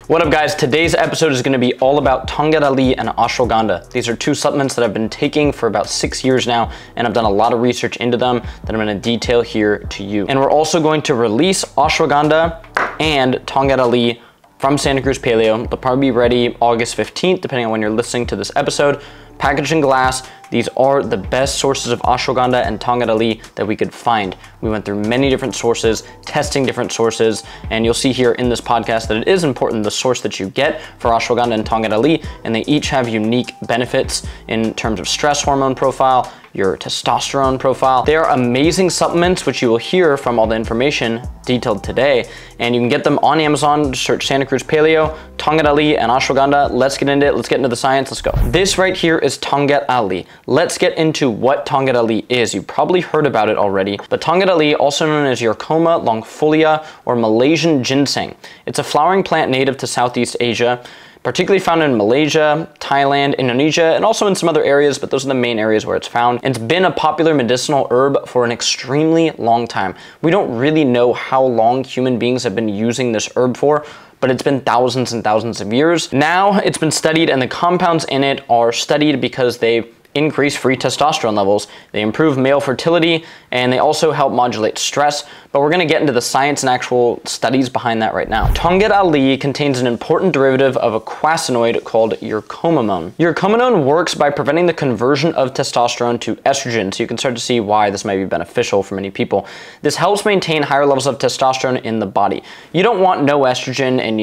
What up guys, today's episode is going to be all about Tongkat Ali and Ashwagandha. These are two supplements that I've been taking for about 6 years now, and I've done a lot of research into them that I'm going to detail here to you. And we're also going to release Ashwagandha and Tongkat Ali from Santa Cruz Paleo. They'll probably be ready August 15th, depending on when you're listening to this episode. Packaged in glass, these are the best sources of Ashwagandha and Tongkat Ali that we could find. We went through many different sources, testing different sources, and you'll see here in this podcast that it is important the source that you get for Ashwagandha and Tongkat Ali, and they each have unique benefits in terms of stress hormone profile, your testosterone profile. They are amazing supplements, which you will hear from all the information detailed today, and you can get them on Amazon. Just search Santa Cruz Paleo, Tongkat Ali, and Ashwagandha. Let's get into it. Let's get into the science. Let's go. This right here is Tongkat Ali. Let's get into what Tongkat Ali is. You've probably heard about it already, but Tongkat Ali, also known as Urcoma longifolia or Malaysian ginseng. It's a flowering plant native to Southeast Asia, particularly found in Malaysia, Thailand, Indonesia, and also in some other areas, but those are the main areas where it's found. And it's been a popular medicinal herb for an extremely long time. We don't really know how long human beings have been using this herb for, but it's been thousands and thousands of years. Now it's been studied, and the compounds in it are studied because they increase free testosterone levels, they improve male fertility, and they also help modulate stress. But we're going to get into the science and actual studies behind that right now. Tongkat Ali contains an important derivative of a quasinoid called urcomamone. Urcomamone works by preventing the conversion of testosterone to estrogen, so you can start to see why this might be beneficial for many people. This helps maintain higher levels of testosterone in the body. You don't want no estrogen, and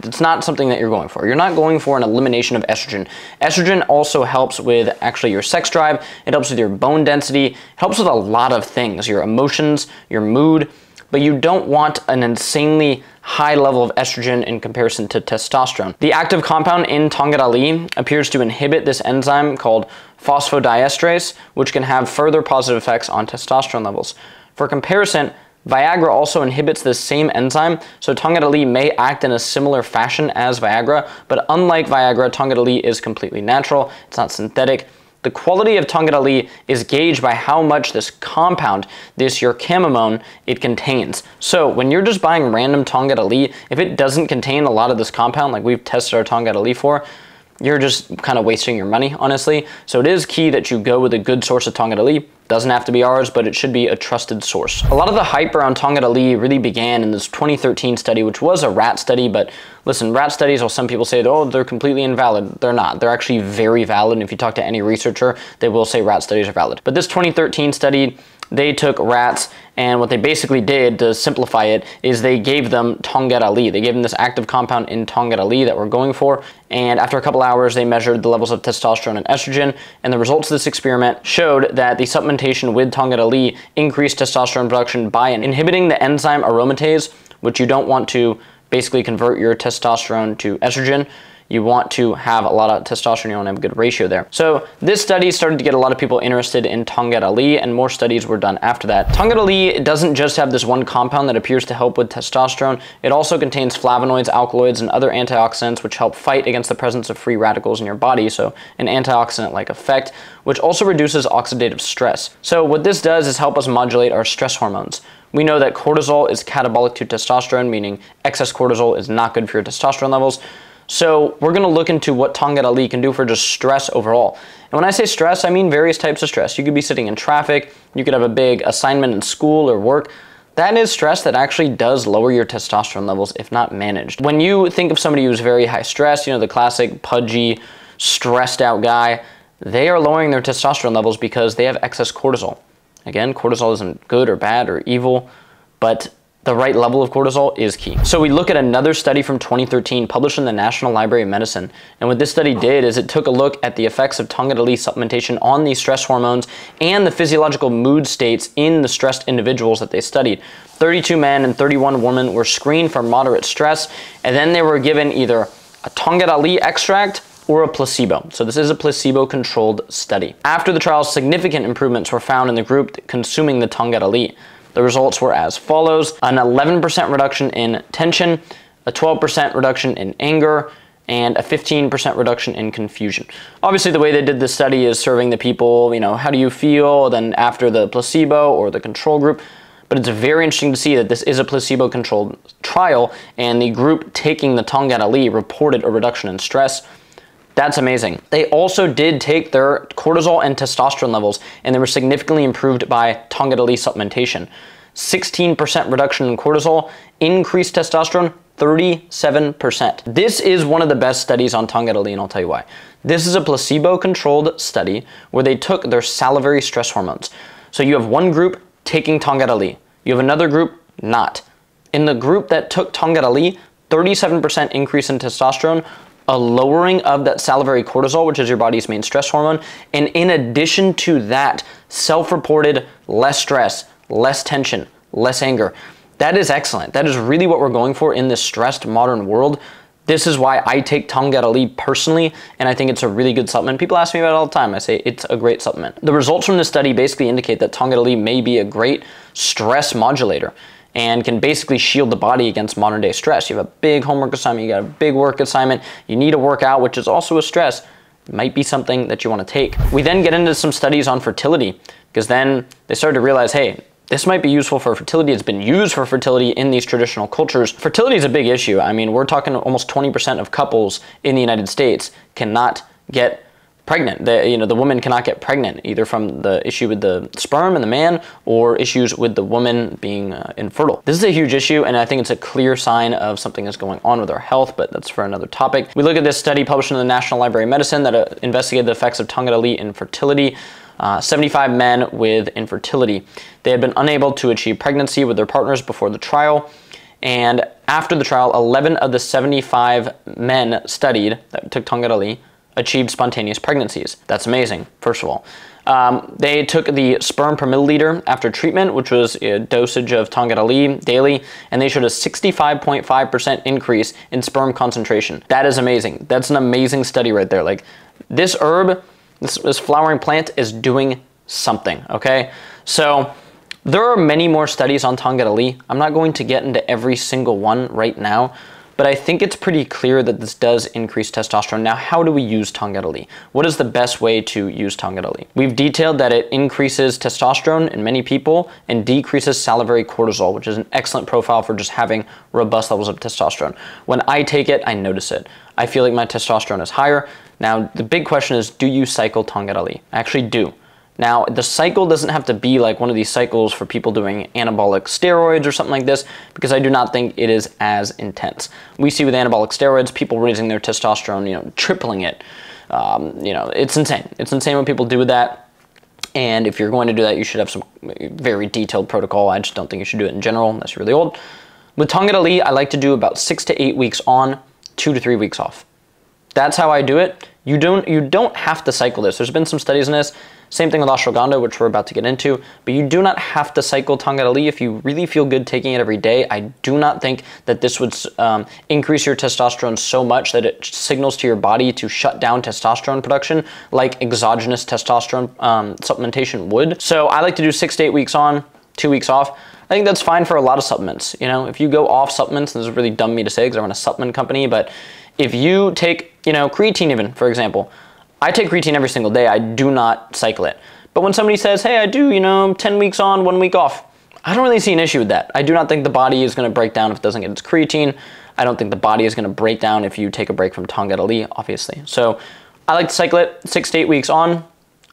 it's not something that you're going for. You're not going for an elimination of estrogen. Estrogen also helps with actually your sex drive, it helps with your bone density, it helps with a lot of things, your emotions, your mood, but you don't want an insanely high level of estrogen in comparison to testosterone. The active compound in Tongkat Ali appears to inhibit this enzyme called phosphodiesterase, which can have further positive effects on testosterone levels. For comparison, Viagra also inhibits this same enzyme, so Tongkat Ali may act in a similar fashion as Viagra, but unlike Viagra, Tongkat Ali is completely natural, it's not synthetic. The quality of Tongkat Ali is gauged by how much this compound, this urcomamone, it contains. So when you're just buying random Tongkat Ali, if it doesn't contain a lot of this compound, like we've tested our Tongkat Ali for, you're just kind of wasting your money, honestly. So it is key that you go with a good source of Tongkat Ali. Doesn't have to be ours, but it should be a trusted source. A lot of the hype around Tongkat Ali really began in this 2013 study, which was a rat study, but listen, rat studies, while some people say, oh, they're completely invalid, they're not. They're actually very valid, and if you talk to any researcher, they will say rat studies are valid. But this 2013 study, they took rats, and what they basically did, to simplify it, is they gave them Tongkat Ali. They gave them this active compound in Tongkat Ali that we're going for, and after a couple hours, they measured the levels of testosterone and estrogen, and the results of this experiment showed that the supplementation with Tongkat Ali increased testosterone production by inhibiting the enzyme aromatase, which you don't want to basically convert your testosterone to estrogen. You want to have a lot of testosterone, you want to have a good ratio there. So this study started to get a lot of people interested in Tongkat Ali, and more studies were done after that. Tongkat Ali doesn't just have this one compound that appears to help with testosterone. It also contains flavonoids, alkaloids, and other antioxidants which help fight against the presence of free radicals in your body, so an antioxidant-like effect, which also reduces oxidative stress. So what this does is help us modulate our stress hormones. We know that cortisol is catabolic to testosterone, meaning excess cortisol is not good for your testosterone levels. So we're going to look into what Tongkat Ali can do for just stress overall. And when I say stress, I mean various types of stress. You could be sitting in traffic, you could have a big assignment in school or work. That is stress that actually does lower your testosterone levels if not managed. When you think of somebody who's very high stress, you know, the classic pudgy, stressed out guy, they are lowering their testosterone levels because they have excess cortisol. Again, cortisol isn't good or bad or evil, but the right level of cortisol is key. So we look at another study from 2013 published in the National Library of Medicine. And what this study did is it took a look at the effects of Tongkat Ali supplementation on these stress hormones and the physiological mood states in the stressed individuals that they studied. 32 men and 31 women were screened for moderate stress, and then they were given either a Tongkat Ali extract or a placebo. So this is a placebo-controlled study. After the trial, significant improvements were found in the group consuming the Tongkat Ali. The results were as follows: an 11% reduction in tension, a 12% reduction in anger, and a 15% reduction in confusion. Obviously, the way they did this study is serving the people, you know, how do you feel, then after the placebo or the control group. But it's very interesting to see that this is a placebo-controlled trial, and the group taking the Tongkat Ali reported a reduction in stress. That's amazing. They also did take their cortisol and testosterone levels, and they were significantly improved by Tongkat Ali supplementation. 16% reduction in cortisol, increased testosterone, 37%. This is one of the best studies on Tongkat Ali, and I'll tell you why. This is a placebo-controlled study where they took their salivary stress hormones. So you have one group taking Tongkat Ali. You have another group not. In the group that took Tongkat Ali, 37% increase in testosterone, a lowering of that salivary cortisol, which is your body's main stress hormone, and in addition to that, self-reported less stress, less tension, less anger. That is excellent. That is really what we're going for in this stressed modern world. This is why I take Tongkat Ali personally, and I think it's a really good supplement. People ask me about it all the time. I say it's a great supplement. The results from this study basically indicate that Tongkat Ali may be a great stress modulator and can basically shield the body against modern day stress. You have a big homework assignment, you got a big work assignment, you need to work out, which is also a stress. It might be something that you want to take. We then get into some studies on fertility, because then they started to realize, hey, this might be useful for fertility. It's been used for fertility in these traditional cultures. Fertility is a big issue. I mean, we're talking almost 20% of couples in the United States cannot get pregnant. The woman cannot get pregnant, either from the issue with the sperm and the man, or issues with the woman being infertile. This is a huge issue, and I think it's a clear sign of something that's going on with our health, but that's for another topic. We look at this study published in the National Library of Medicine that investigated the effects of Tongkat Ali in fertility. 75 men with infertility. They had been unable to achieve pregnancy with their partners before the trial, and after the trial, 11 of the 75 men studied that took Tongkat Ali achieved spontaneous pregnancies. That's amazing, first of all. They took the sperm per milliliter after treatment, which was a dosage of Tongkat Ali daily, and they showed a 65.5% increase in sperm concentration. That is amazing. That's an amazing study right there. Like, this herb, this flowering plant is doing something, okay? So there are many more studies on Tongkat Ali. I'm not going to get into every single one right now, but I think it's pretty clear that this does increase testosterone. Now, how do we use Tongkat Ali? What is the best way to use Tongkat Ali? We've detailed that it increases testosterone in many people and decreases salivary cortisol, which is an excellent profile for just having robust levels of testosterone. When I take it, I notice it. I feel like my testosterone is higher. Now, the big question is, do you cycle Tongkat Ali? I actually do. Now, the cycle doesn't have to be like one of these cycles for people doing anabolic steroids or something like this, because I do not think it is as intense. We see with anabolic steroids, people raising their testosterone, tripling it. It's insane. It's insane what people do with that. And if you're going to do that, you should have some very detailed protocol. I just don't think you should do it in general unless you're really old. With Tongkat Ali, I like to do about 6 to 8 weeks on, 2 to 3 weeks off. That's how I do it. You don't have to cycle this. There's been some studies in this. Same thing with ashwagandha, which we're about to get into, but you do not have to cycle Tongkat Ali if you really feel good taking it every day. I do not think that this would increase your testosterone so much that it signals to your body to shut down testosterone production like exogenous testosterone supplementation would. So I like to do 6 to 8 weeks on, 2 weeks off. I think that's fine for a lot of supplements. If you go off supplements, and this is really dumb of me to say because I run a supplement company, but if you take, creatine even, for example, I take creatine every single day. I do not cycle it. But when somebody says, hey, I do, 10 weeks on, 1 week off, I don't really see an issue with that. I do not think the body is going to break down if it doesn't get its creatine. I don't think the body is going to break down if you take a break from Tongkat Ali, obviously. So I like to cycle it 6 to 8 weeks on,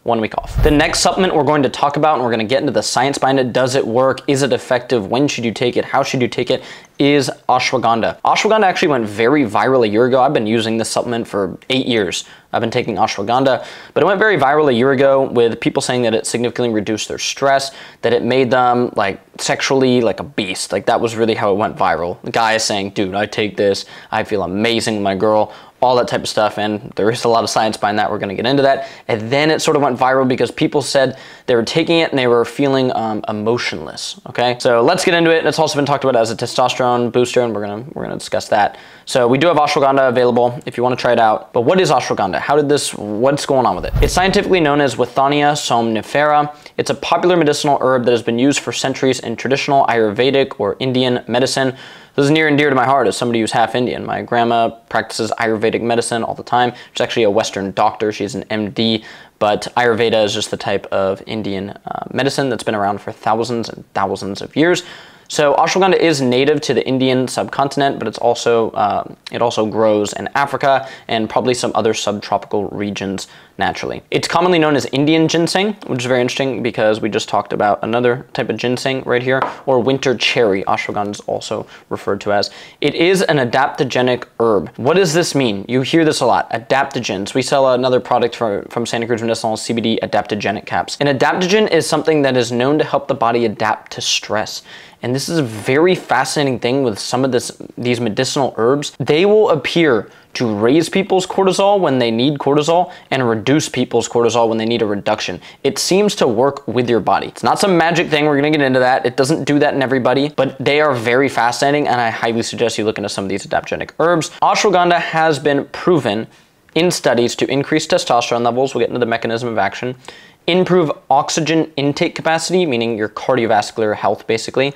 1 week off. The next supplement we're going to talk about, and we're going to get into the science behind it. Does it work? Is it effective? When should you take it? How should you take it? Is ashwagandha. Ashwagandha actually went very viral a year ago. I've been using this supplement for 8 years. I've been taking ashwagandha, but it went very viral a year ago with people saying that it significantly reduced their stress, that it made them like sexually like a beast. Like that was really how it went viral. The guy is saying, dude, I take this, I feel amazing with my girl, all that type of stuff, and there is a lot of science behind that. We're going to get into that. And then it sort of went viral because people said they were taking it and they were feeling emotionless. Okay, so let's get into it. It's also been talked about as a testosterone booster, and we're gonna discuss that. So we do have ashwagandha available if you want to try it out. But what is ashwagandha? What's going on with it? It's scientifically known as Withania somnifera. It's a popular medicinal herb that has been used for centuries in traditional Ayurvedic or Indian medicine. This is near and dear to my heart as somebody who's half Indian. My grandma practices Ayurvedic medicine all the time. She's actually a Western doctor. She's an MD, but Ayurveda is just the type of Indian medicine that's been around for thousands and thousands of years. So ashwagandha is native to the Indian subcontinent, but it also grows in Africa and probably some other subtropical regions naturally. It's commonly known as Indian ginseng, which is very interesting because we just talked about another type of ginseng right here, or winter cherry, ashwagandha is also referred to as. It is an adaptogenic herb. What does this mean? You hear this a lot, adaptogens. We sell another product from Santa Cruz Medicinals, CBD adaptogenic caps. An adaptogen is something that is known to help the body adapt to stress. And this is a very fascinating thing with some of these medicinal herbs. They will appear to raise people's cortisol when they need cortisol and reduce people's cortisol when they need a reduction. It seems to work with your body. It's not some magic thing. We're gonna get into that. It doesn't do that in everybody, but they are very fascinating, and I highly suggest you look into some of these adaptogenic herbs. Ashwagandha has been proven in studies to increase testosterone levels. We'll get into the mechanism of action. Improve oxygen intake capacity, meaning your cardiovascular health basically,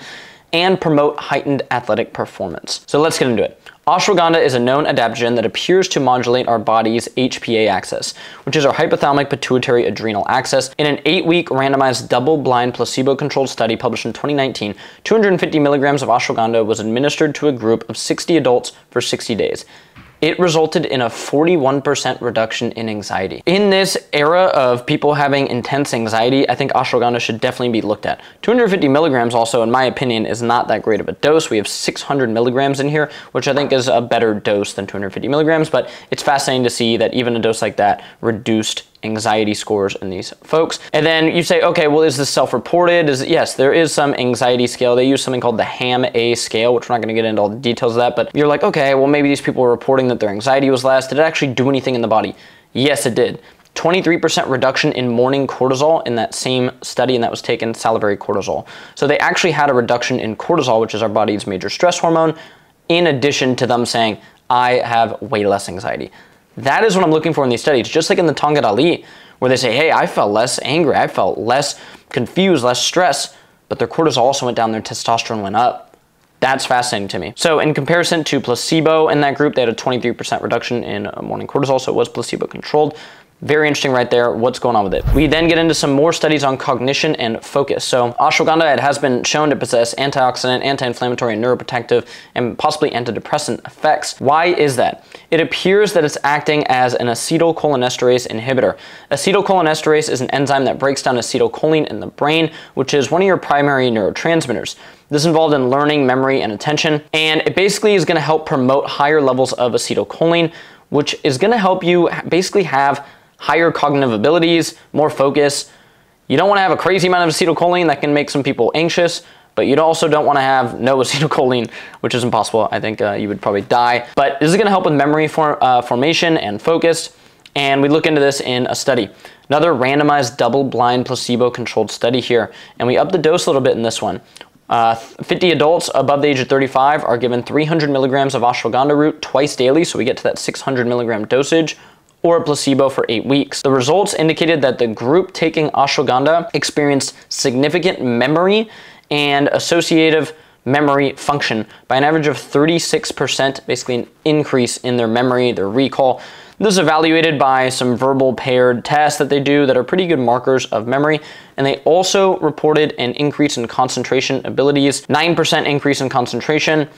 and promote heightened athletic performance. So let's get into it. Ashwagandha is a known adaptogen that appears to modulate our body's HPA axis, which is our hypothalamic pituitary adrenal axis. In an 8-week randomized double-blind placebo-controlled study published in 2019, 250 milligrams of ashwagandha was administered to a group of 60 adults for 60 days. It resulted in a 41% reduction in anxiety. In this era of people having intense anxiety, I think ashwagandha should definitely be looked at. 250 milligrams also, in my opinion, is not that great of a dose. We have 600 milligrams in here, which I think is a better dose than 250 milligrams, but it's fascinating to see that even a dose like that reduced anxiety scores in these folks. And then you say, okay, well, is this self-reported? Yes, there is some anxiety scale. They use something called the HAM-A scale, which we're not going to get into all the details of that, but you're like, okay, well, maybe these people were reporting that their anxiety was less. Did it actually do anything in the body? Yes, it did. 23% reduction in morning cortisol in that same study, and that was taken salivary cortisol. So they actually had a reduction in cortisol, which is our body's major stress hormone, in addition to them saying, I have way less anxiety. That is what I'm looking for in these studies. Just like in the Tongkat Ali, where they say, hey, I felt less angry, I felt less confused, less stress, but their cortisol also went down, their testosterone went up. That's fascinating to me. So in comparison to placebo in that group, they had a 23% reduction in morning cortisol, so it was placebo controlled. Very interesting right there, what's going on with it. We then get into some more studies on cognition and focus. So ashwagandha, it has been shown to possess antioxidant, anti-inflammatory, and neuroprotective, and possibly antidepressant effects. Why is that? It appears that it's acting as an acetylcholinesterase inhibitor. Acetylcholinesterase is an enzyme that breaks down acetylcholine in the brain, which is one of your primary neurotransmitters. This is involved in learning, memory, and attention, and it basically is gonna help promote higher levels of acetylcholine, which is gonna help you basically have higher cognitive abilities, more focus. You don't want to have a crazy amount of acetylcholine that can make some people anxious, but you also don't want to have no acetylcholine, which is impossible. I think you would probably die. But this is going to help with memory formation and focus, and we look into this in a study. Another randomized double-blind placebo-controlled study here, and we up the dose a little bit in this one. 50 adults above the age of 35 are given 300 milligrams of ashwagandha root twice daily, so we get to that 600 milligram dosage, or a placebo for 8 weeks. The results indicated that the group taking ashwagandha experienced significant memory and associative memory function by an average of 36%, basically an increase in their memory, their recall. This is evaluated by some verbal paired tests that they do that are pretty good markers of memory, and they also reported an increase in concentration abilities, 9% increase in concentration,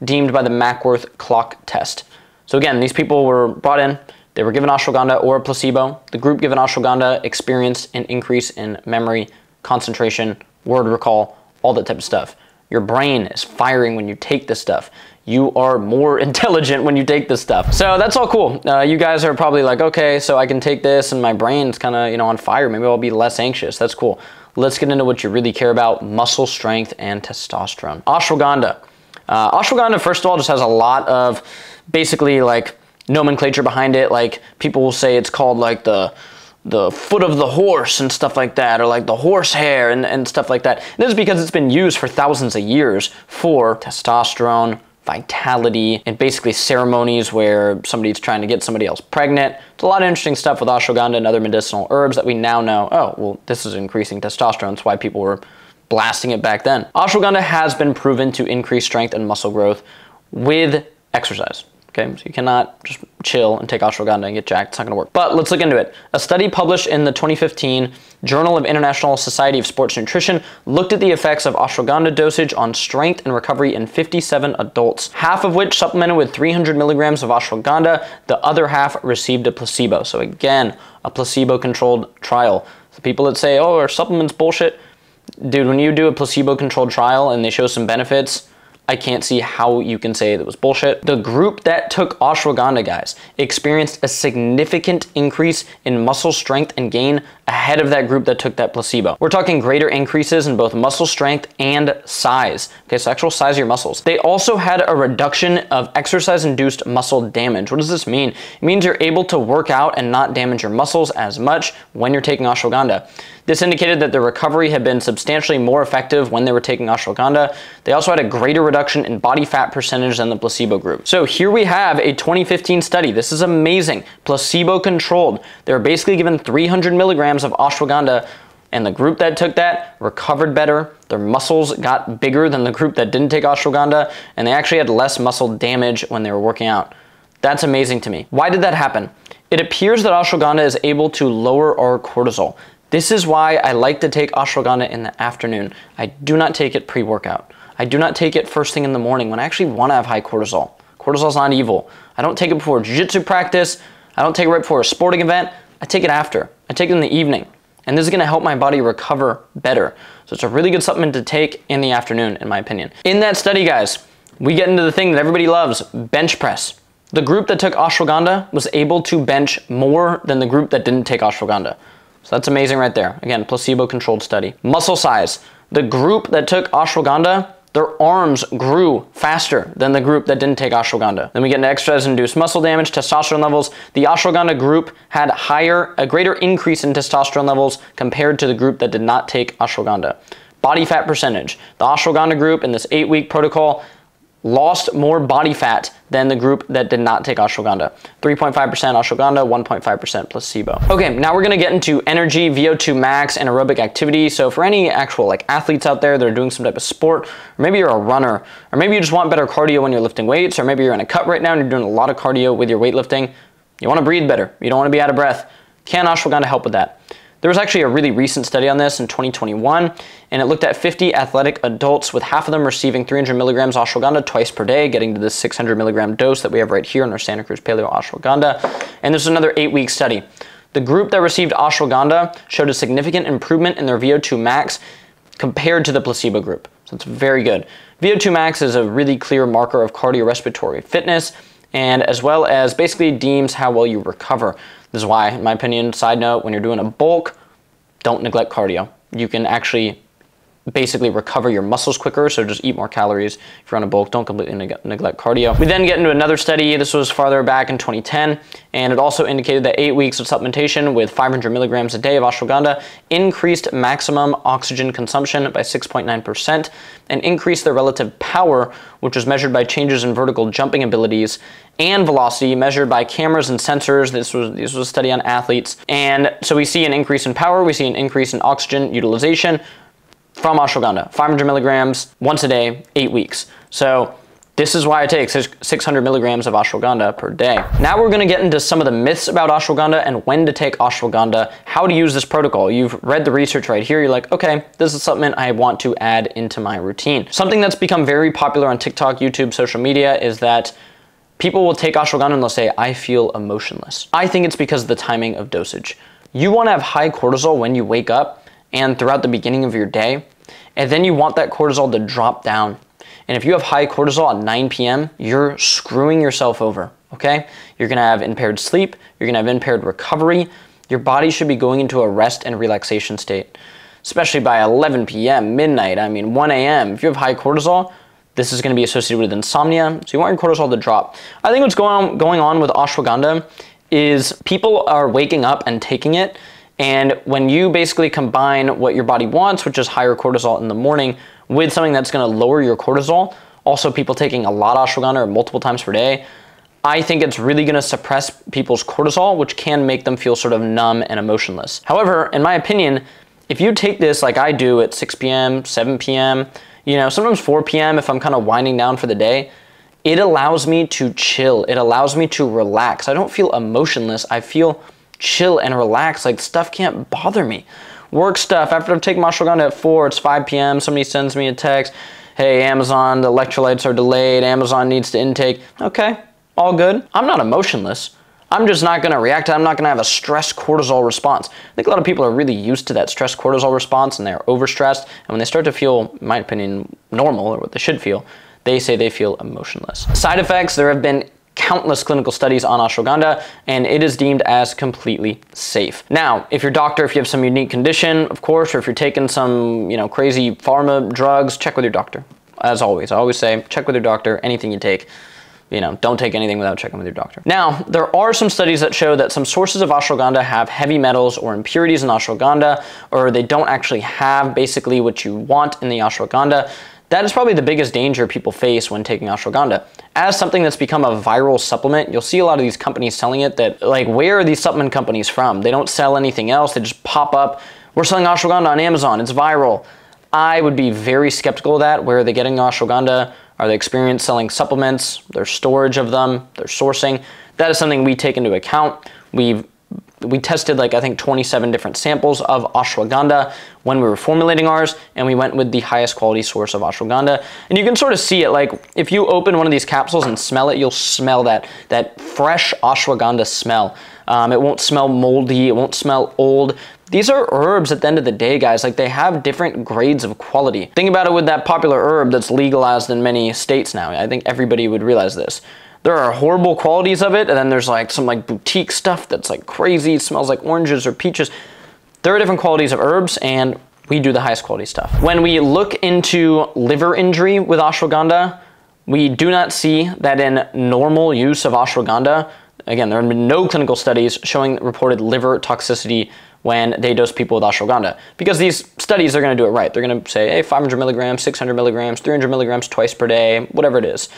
deemed by the Mackworth clock test. So again, these people were brought in, they were given ashwagandha or a placebo. The group given ashwagandha experienced an increase in memory, concentration, word recall, all that type of stuff. Your brain is firing when you take this stuff. You are more intelligent when you take this stuff. So that's all cool. You guys are probably like, okay, so I can take this and my brain's kind of, on fire. Maybe I'll be less anxious. That's cool. Let's get into what you really care about, muscle strength and testosterone. Ashwagandha. Ashwagandha, first of all, just has a lot of basically like nomenclature behind it. Like people will say it's called like the foot of the horse and stuff like that, or like the horse hair and stuff like that. And this is because it's been used for thousands of years for testosterone, vitality, and basically ceremonies where somebody's trying to get somebody else pregnant. It's a lot of interesting stuff with ashwagandha and other medicinal herbs that we now know, oh, well, this is increasing testosterone. That's why people were blasting it back then. Ashwagandha has been proven to increase strength and muscle growth with exercise. Okay, so you cannot just chill and take ashwagandha and get jacked. It's not gonna work. But let's look into it. A study published in the 2015 Journal of International Society of Sports Nutrition looked at the effects of ashwagandha dosage on strength and recovery in 57 adults, half of which supplemented with 300 milligrams of ashwagandha. The other half received a placebo. So again, a placebo-controlled trial. The people that say, oh, are supplements bullshit? Dude, when you do a placebo-controlled trial and they show some benefits, I can't see how you can say that was bullshit. The group that took ashwagandha, guys, experienced a significant increase in muscle strength and gain ahead of that group that took that placebo. We're talking greater increases in both muscle strength and size. Okay, so actual size of your muscles. They also had a reduction of exercise-induced muscle damage. What does this mean? It means you're able to work out and not damage your muscles as much when you're taking ashwagandha. This indicated that the recovery had been substantially more effective when they were taking ashwagandha. They also had a greater reduction in body fat percentage than the placebo group. So here we have a 2015 study. This is amazing. Placebo-controlled. They were basically given 300 milligrams of ashwagandha, and the group that took that recovered better. Their muscles got bigger than the group that didn't take ashwagandha, and they actually had less muscle damage when they were working out. That's amazing to me. Why did that happen? It appears that ashwagandha is able to lower our cortisol. This is why I like to take ashwagandha in the afternoon. I do not take it pre-workout. I do not take it first thing in the morning when I actually want to have high cortisol. Cortisol is not evil. I don't take it before jiu-jitsu practice. I don't take it right before a sporting event. I take it after. I take it in the evening. And this is going to help my body recover better. So it's a really good supplement to take in the afternoon, in my opinion. In that study, guys, we get into the thing that everybody loves, bench press. The group that took ashwagandha was able to bench more than the group that didn't take ashwagandha. So that's amazing right there. Again, placebo-controlled study. Muscle size. The group that took ashwagandha, their arms grew faster than the group that didn't take ashwagandha. Then we get into exercise-induced muscle damage, testosterone levels. The ashwagandha group had a greater increase in testosterone levels compared to the group that did not take ashwagandha. Body fat percentage. The ashwagandha group in this 8-week protocol lost more body fat than the group that did not take ashwagandha. 3.5% ashwagandha, 1.5% placebo. Okay, now we're gonna get into energy, VO2 max, and aerobic activity. So for any actual athletes out there that are doing some type of sport, or maybe you're a runner, or maybe you just want better cardio when you're lifting weights, or maybe you're in a cut right now and you're doing a lot of cardio with your weightlifting, you wanna breathe better, you don't wanna be out of breath. Can ashwagandha help with that? There was actually a really recent study on this in 2021, and it looked at 50 athletic adults, with half of them receiving 300 milligrams ashwagandha twice per day, getting to the 600 milligram dose that we have right here in our Santa Cruz Paleo Ashwagandha. And this is another 8-week study. The group that received ashwagandha showed a significant improvement in their VO2 max compared to the placebo group. So it's very good. VO2 max is a really clear marker of cardiorespiratory fitness, and as well as basically deems how well you recover. This is why, in my opinion, side note, when you're doing a bulk, don't neglect cardio. You can actually basically recover your muscles quicker, so just eat more calories. If you're on a bulk, don't completely neglect cardio. We then get into another study. This was farther back in 2010, and it also indicated that 8 weeks of supplementation with 500 milligrams a day of ashwagandha increased maximum oxygen consumption by 6.9% and increased the relative power, which was measured by changes in vertical jumping abilities and velocity measured by cameras and sensors. This was a study on athletes. And so we see an increase in power, we see an increase in oxygen utilization from ashwagandha, 500 milligrams once a day, 8 weeks. So this is why I take 600 milligrams of ashwagandha per day. Now we're gonna get into some of the myths about ashwagandha and when to take ashwagandha, how to use this protocol. You've read the research right here. You're like, okay, this is something I want to add into my routine. Something that's become very popular on TikTok, YouTube, social media is that people will take ashwagandha and they'll say, I feel emotionless. I think it's because of the timing of dosage. You wanna have high cortisol when you wake up and throughout the beginning of your day, and then you want that cortisol to drop down. And if you have high cortisol at 9 p.m., you're screwing yourself over, okay? You're gonna have impaired sleep, you're gonna have impaired recovery. Your body should be going into a rest and relaxation state, especially by 11 p.m., midnight, 1 a.m. If you have high cortisol, this is gonna be associated with insomnia, so you want your cortisol to drop. I think what's going on with ashwagandha is people are waking up and taking it, and when you basically combine what your body wants, which is higher cortisol in the morning, with something that's gonna lower your cortisol, also people taking a lot of ashwagandha or multiple times per day, I think it's really gonna suppress people's cortisol, which can make them feel sort of numb and emotionless. However, in my opinion, If you take this like I do at 6 p.m., 7 p.m., you know, sometimes 4 p.m. if I'm kind of winding down for the day, it allows me to chill. It allows me to relax. I don't feel emotionless. I feel chill and relaxed. Like stuff can't bother me. Work stuff, after I've taken my ashwagandha at 4, it's 5 p.m. Somebody sends me a text, hey, Amazon, the electrolytes are delayed. Amazon needs to intake. Okay, all good. I'm not emotionless. I'm just not gonna react. I'm not gonna have a stress cortisol response. I think a lot of people are really used to that stress cortisol response and they're overstressed. And when they start to feel, in my opinion, normal or what they should feel, they say they feel emotionless. Side effects, there have been countless clinical studies on ashwagandha and it is deemed as completely safe. Now, if your doctor, if you have some unique condition, of course, or if you're taking some, you know, crazy pharma drugs, check with your doctor. As always, I always say, check with your doctor, anything you take. You know, don't take anything without checking with your doctor. Now, there are some studies that show that some sources of ashwagandha have heavy metals or impurities in ashwagandha, or they don't actually have basically what you want in the ashwagandha. That is probably the biggest danger people face when taking ashwagandha. As something that's become a viral supplement, you'll see a lot of these companies selling it that, like, where are these supplement companies from? They don't sell anything else. They just pop up, we're selling ashwagandha on Amazon, it's viral. I would be very skeptical of that. Where are they getting ashwagandha? Are they experienced selling supplements, their storage of them, their sourcing? That is something we take into account. We tested like I think 27 different samples of ashwagandha when we were formulating ours, and we went with the highest quality source of ashwagandha. And you can sort of see it, like if you open one of these capsules and smell it, you'll smell that fresh ashwagandha smell. It won't smell moldy, it won't smell old. These are herbs at the end of the day, guys. Like they have different grades of quality. Think about it with that popular herb that's legalized in many states now. I think everybody would realize this. There are horrible qualities of it, and then there's like some like boutique stuff that's like crazy, it smells like oranges or peaches. There are different qualities of herbs, and we do the highest quality stuff. When we look into liver injury with ashwagandha, we do not see that in normal use of ashwagandha. Again, there have been no clinical studies showing reported liver toxicity when they dose people with ashwagandha, because these studies are going to do it right. They're going to say, hey, 500 milligrams, 600 milligrams, 300 milligrams twice per day, whatever it is.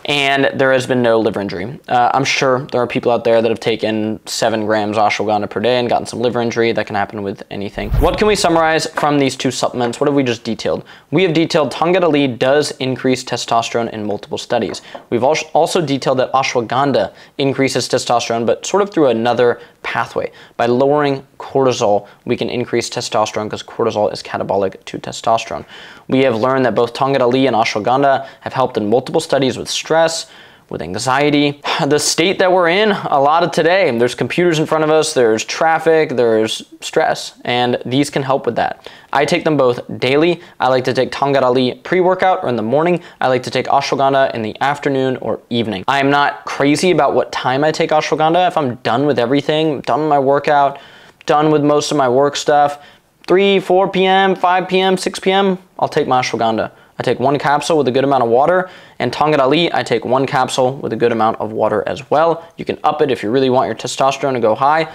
And there has been no liver injury. I'm sure there are people out there that have taken 7 grams ashwagandha per day and gotten some liver injury. That can happen with anything. What can we summarize from these two supplements? What have we just detailed? We have detailed Tongkat Ali does increase testosterone in multiple studies. We've also detailed that ashwagandha increases testosterone, but sort of through another pathway. By lowering cortisol, we can increase testosterone because cortisol is catabolic to testosterone. We have learned that both Tongkat Ali and ashwagandha have helped in multiple studies with stress, with anxiety. The state that we're in a lot of today, there's computers in front of us, there's traffic, there's stress, and these can help with that. I take them both daily. I like to take Tongkat Ali pre-workout or in the morning. I like to take ashwagandha in the afternoon or evening. I'm not crazy about what time I take ashwagandha. If I'm done with everything, done with my workout, done with most of my work stuff, 3, 4 p.m., 5 p.m., 6 p.m., I'll take my ashwagandha. I take 1 capsule with a good amount of water, and Tongkat Ali, I take 1 capsule with a good amount of water as well. You can up it if you really want your testosterone to go high.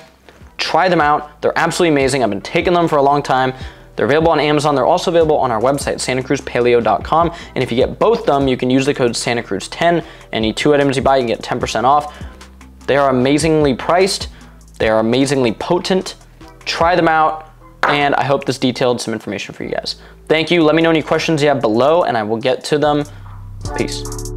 Try them out. They're absolutely amazing. I've been taking them for a long time. They're available on Amazon. They're also available on our website, santacruzpaleo.com. And if you get both of them, you can use the code SantaCruz10. Any 2 items you buy, you can get 10% off. They are amazingly priced. They are amazingly potent. Try them out. And I hope this detailed some information for you guys. Thank you. Let me know any questions you have below and I will get to them. Peace.